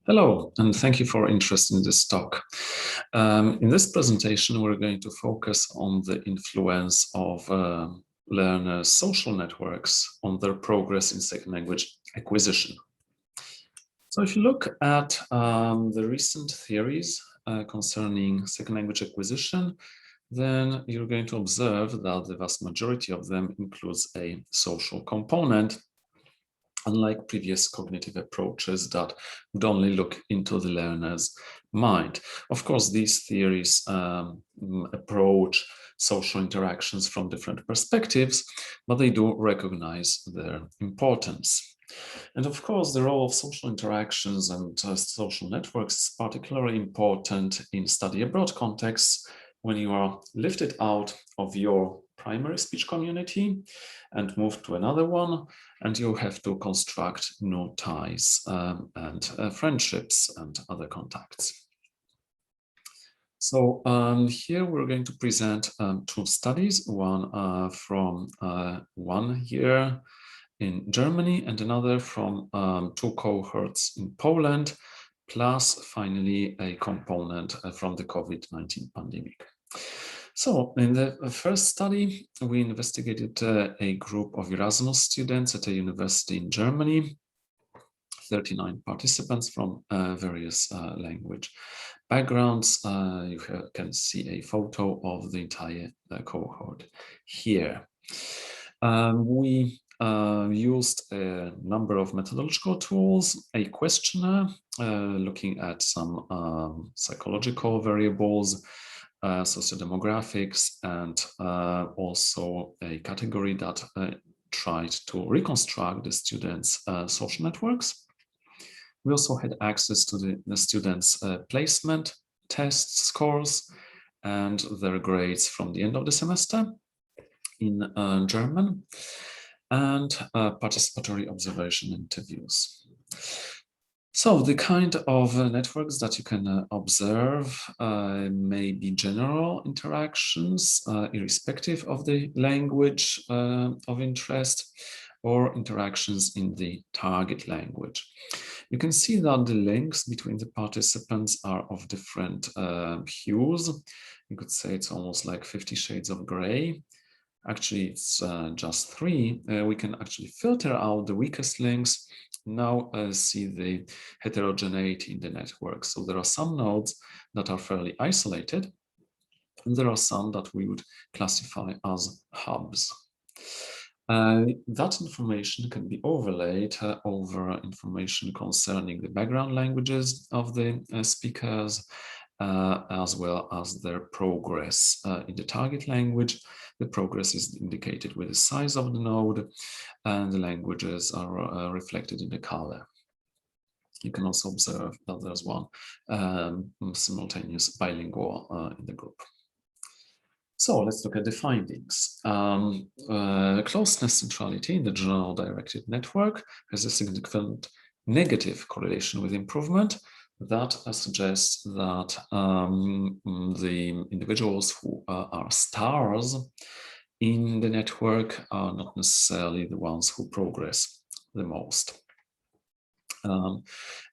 Hello, and thank you for interest in this talk. In this presentation, we're going to focus on the influence of learners' social networks on their progress in second language acquisition. So if you look at the recent theories concerning second language acquisition, then you're going to observe that the vast majority of them includes a social component, unlike previous cognitive approaches that would only look into the learner's mind. Of course, these theories approach social interactions from different perspectives, but they do recognize their importance. And of course, the role of social interactions and social networks is particularly important in study abroad contexts when you are lifted out of your primary speech community and moved to another one, and you have to construct new ties and friendships and other contacts. So here we're going to present two studies, one from 1 year in Germany and another from 2 cohorts in Poland, plus finally a component from the COVID-19 pandemic. So in the first study, we investigated a group of Erasmus students at a university in Germany, 39 participants from various language backgrounds. You can see a photo of the entire cohort here. We used a number of methodological tools, a questionnaire looking at some psychological variables, sociodemographics, and also a category that tried to reconstruct the students' social networks. We also had access to the students' placement test scores and their grades from the end of the semester in German, and participatory observation interviews. So the kind of networks that you can observe may be general interactions, irrespective of the language of interest, or interactions in the target language. You can see that the links between the participants are of different hues. You could say it's almost like 50 shades of gray. Actually, it's just 3. We can actually filter out the weakest links. Now see the heterogeneity in the network. So there are some nodes that are fairly isolated, and there are some that we would classify as hubs. That information can be overlaid over information concerning the background languages of the speakers, as well as their progress in the target language. The progress is indicated with the size of the node, and the languages are reflected in the color. You can also observe that there's one simultaneous bilingual in the group. So let's look at the findings. Closeness centrality in the general directed network has a significant negative correlation with improvement. That suggests that the individuals who are stars in the network are not necessarily the ones who progress the most.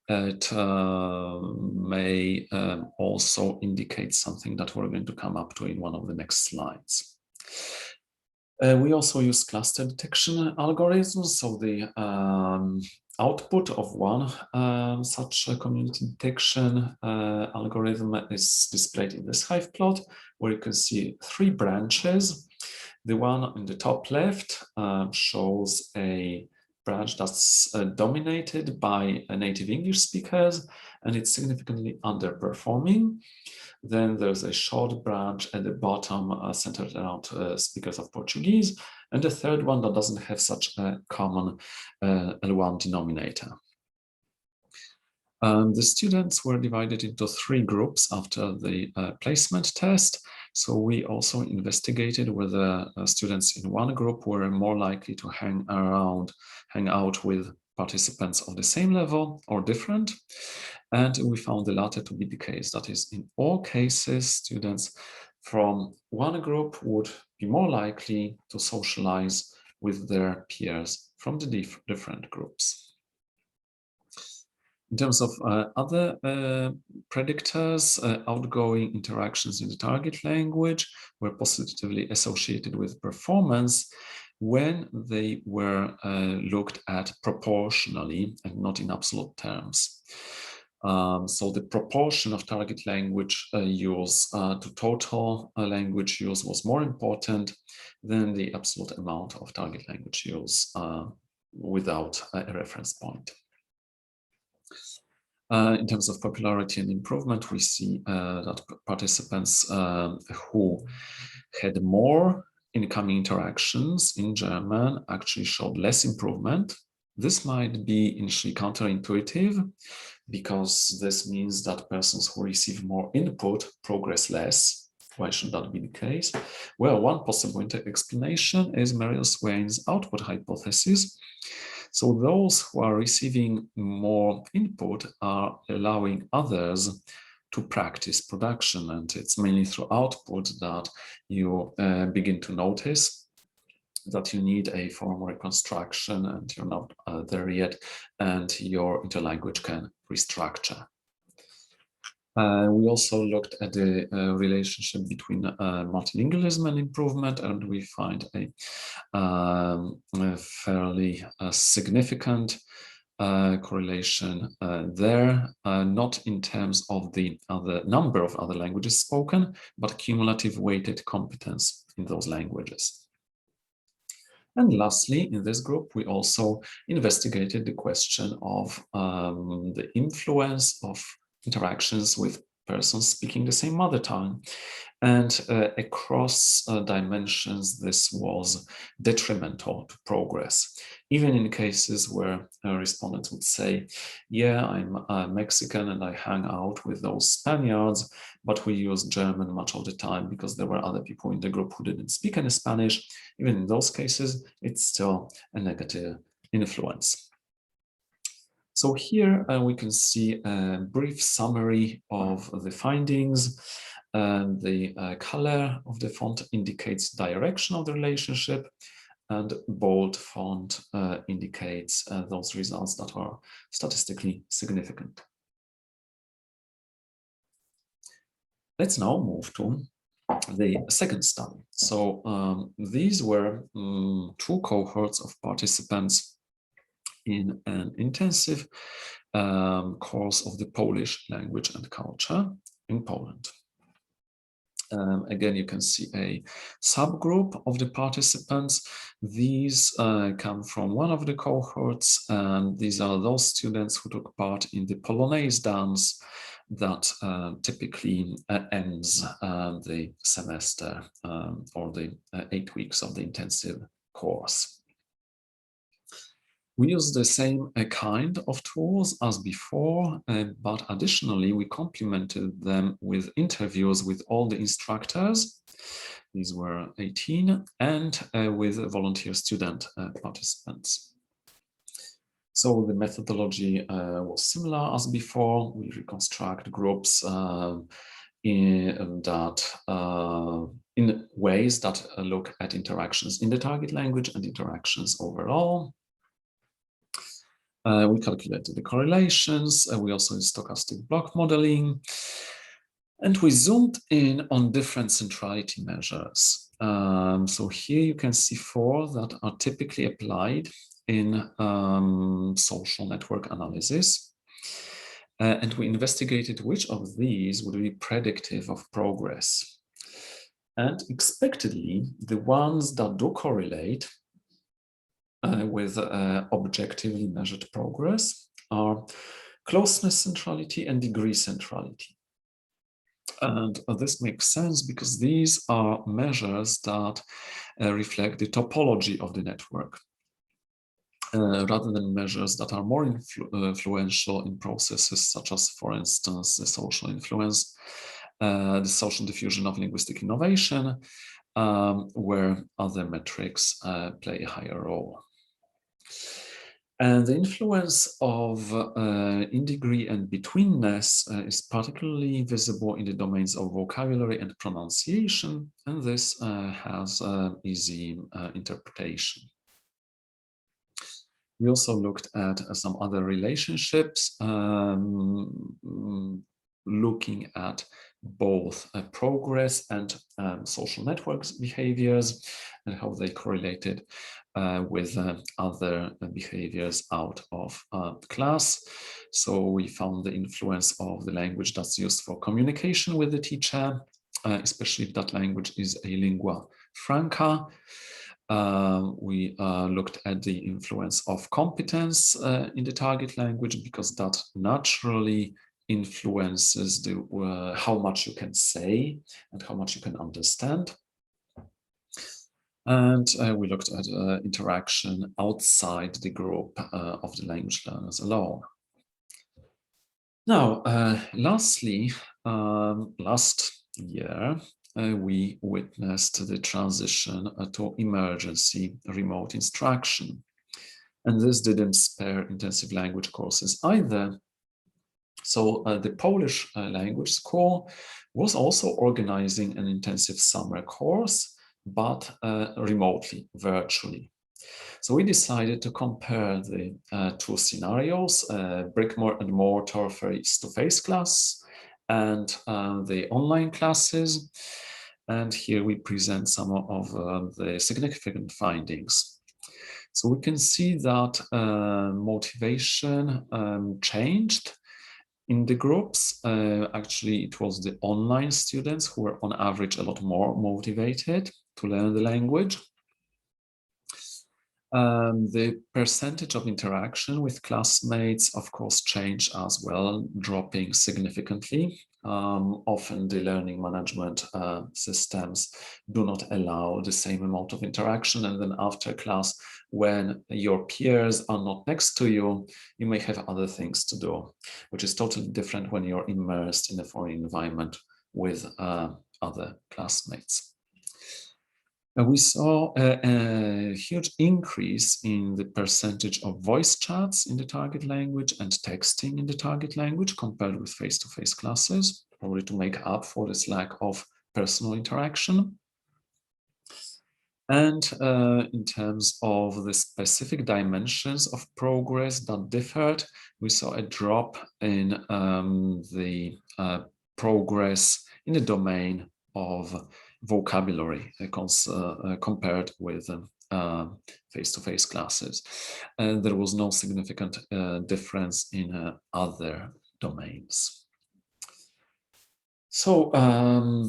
It may also indicate something that we're going to come up to in one of the next slides. We also use cluster detection algorithms. So the output of one such a community detection algorithm is displayed in this hive plot, where you can see 3 branches. The one in the top left shows a branch that's dominated by native English speakers, and it's significantly underperforming. Then there's a short branch at the bottom centered around speakers of Portuguese, and a third one that doesn't have such a common L1 denominator. The students were divided into 3 groups after the placement test. So we also investigated whether students in one group were more likely to hang out with participants of the same level or different. And we found the latter to be the case. That is, in all cases, students from one group would be more likely to socialize with their peers from the different groups. In terms of other predictors, outgoing interactions in the target language were positively associated with performance when they were looked at proportionally and not in absolute terms. So the proportion of target language use to total language use was more important than the absolute amount of target language use without a reference point. In terms of popularity and improvement, we see that participants who had more incoming interactions in German actually showed less improvement. This might be initially counterintuitive because this means that persons who receive more input progress less. Why should that be the case? Well, one possible explanation is Merrill-Swain's output hypothesis. So those who are receiving more input are allowing others to practice production, and it's mainly through output that you begin to notice that you need a form reconstruction and you're not there yet, and your interlanguage can restructure. We also looked at the relationship between multilingualism and improvement, and we find a fairly significant correlation there, not in terms of the number of other languages spoken, but cumulative weighted competence in those languages. And lastly, in this group, we also investigated the question of the influence of interactions with persons speaking the same mother tongue. And across dimensions, this was detrimental to progress. Even in cases where respondents would say, yeah, I'm Mexican and I hang out with those Spaniards, but we use German much of the time because there were other people in the group who didn't speak any Spanish. Even in those cases, it's still a negative influence. So here we can see a brief summary of the findings. The color of the font indicates direction of the relationship, and bold font indicates those results that are statistically significant. Let's now move to the second study. So these were two cohorts of participants in an intensive course of the Polish language and culture in Poland. Again, you can see a subgroup of the participants. These come from one of the cohorts, and these are those students who took part in the Polonaise dance that typically ends the semester or the 8 weeks of the intensive course. We use the same kind of tools as before, but additionally, we complemented them with interviews with all the instructors. These were 18, and with volunteer student participants. So the methodology was similar as before. We reconstruct groups in ways that look at interactions in the target language and interactions overall. We calculated the correlations. We also used stochastic block modeling. And we zoomed in on different centrality measures. So here you can see 4 that are typically applied in social network analysis. And we investigated which of these would be predictive of progress. And expectedly, the ones that do correlate with objectively measured progress are closeness centrality and degree centrality. And this makes sense because these are measures that reflect the topology of the network, rather than measures that are more influential in processes such as, for instance, the social influence, the social diffusion of linguistic innovation, where other metrics play a higher role. And the influence of in-degree and betweenness is particularly visible in the domains of vocabulary and pronunciation, and this has easy interpretation. We also looked at some other relationships, looking at both progress and social networks behaviors and how they correlated with other behaviors out of class. So we found the influence of the language that's used for communication with the teacher, especially if that language is a lingua franca. We looked at the influence of competence in the target language, because that naturally influences the how much you can say and how much you can understand. And we looked at interaction outside the group of the language learners alone. Now, lastly, last year, we witnessed the transition to emergency remote instruction. And this didn't spare intensive language courses either. So the Polish language school was also organizing an intensive summer course, but remotely, virtually. So we decided to compare the two scenarios, brick and mortar face-to-face class and the online classes. And here we present some of the significant findings. So we can see that motivation changed in the groups. Actually, it was the online students who were on average a lot more motivated to learn the language. The percentage of interaction with classmates, of course, changed as well, dropping significantly. Often the learning management systems do not allow the same amount of interaction. And then after class, when your peers are not next to you, you may have other things to do, which is totally different when you're immersed in a foreign environment with other classmates. We saw a huge increase in the percentage of voice chats in the target language and texting in the target language compared with face-to-face classes, probably to make up for this lack of personal interaction. And in terms of the specific dimensions of progress that differed, we saw a drop in the progress in the domain of vocabulary compared with face-to-face classes. And there was no significant difference in other domains. So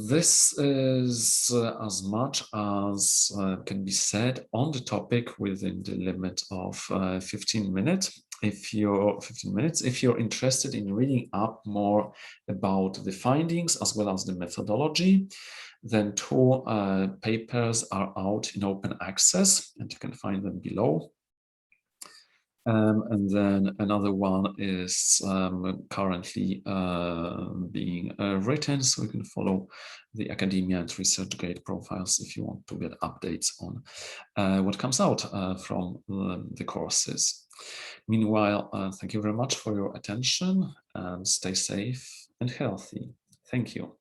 this is as much as can be said on the topic within the limit of 15 minutes. If you're interested in reading up more about the findings as well as the methodology, then two papers are out in open access, and you can find them below. And then another one is currently being written, so you can follow the academia and ResearchGate profiles if you want to get updates on what comes out from the courses. Meanwhile, thank you very much for your attention, and stay safe and healthy. Thank you.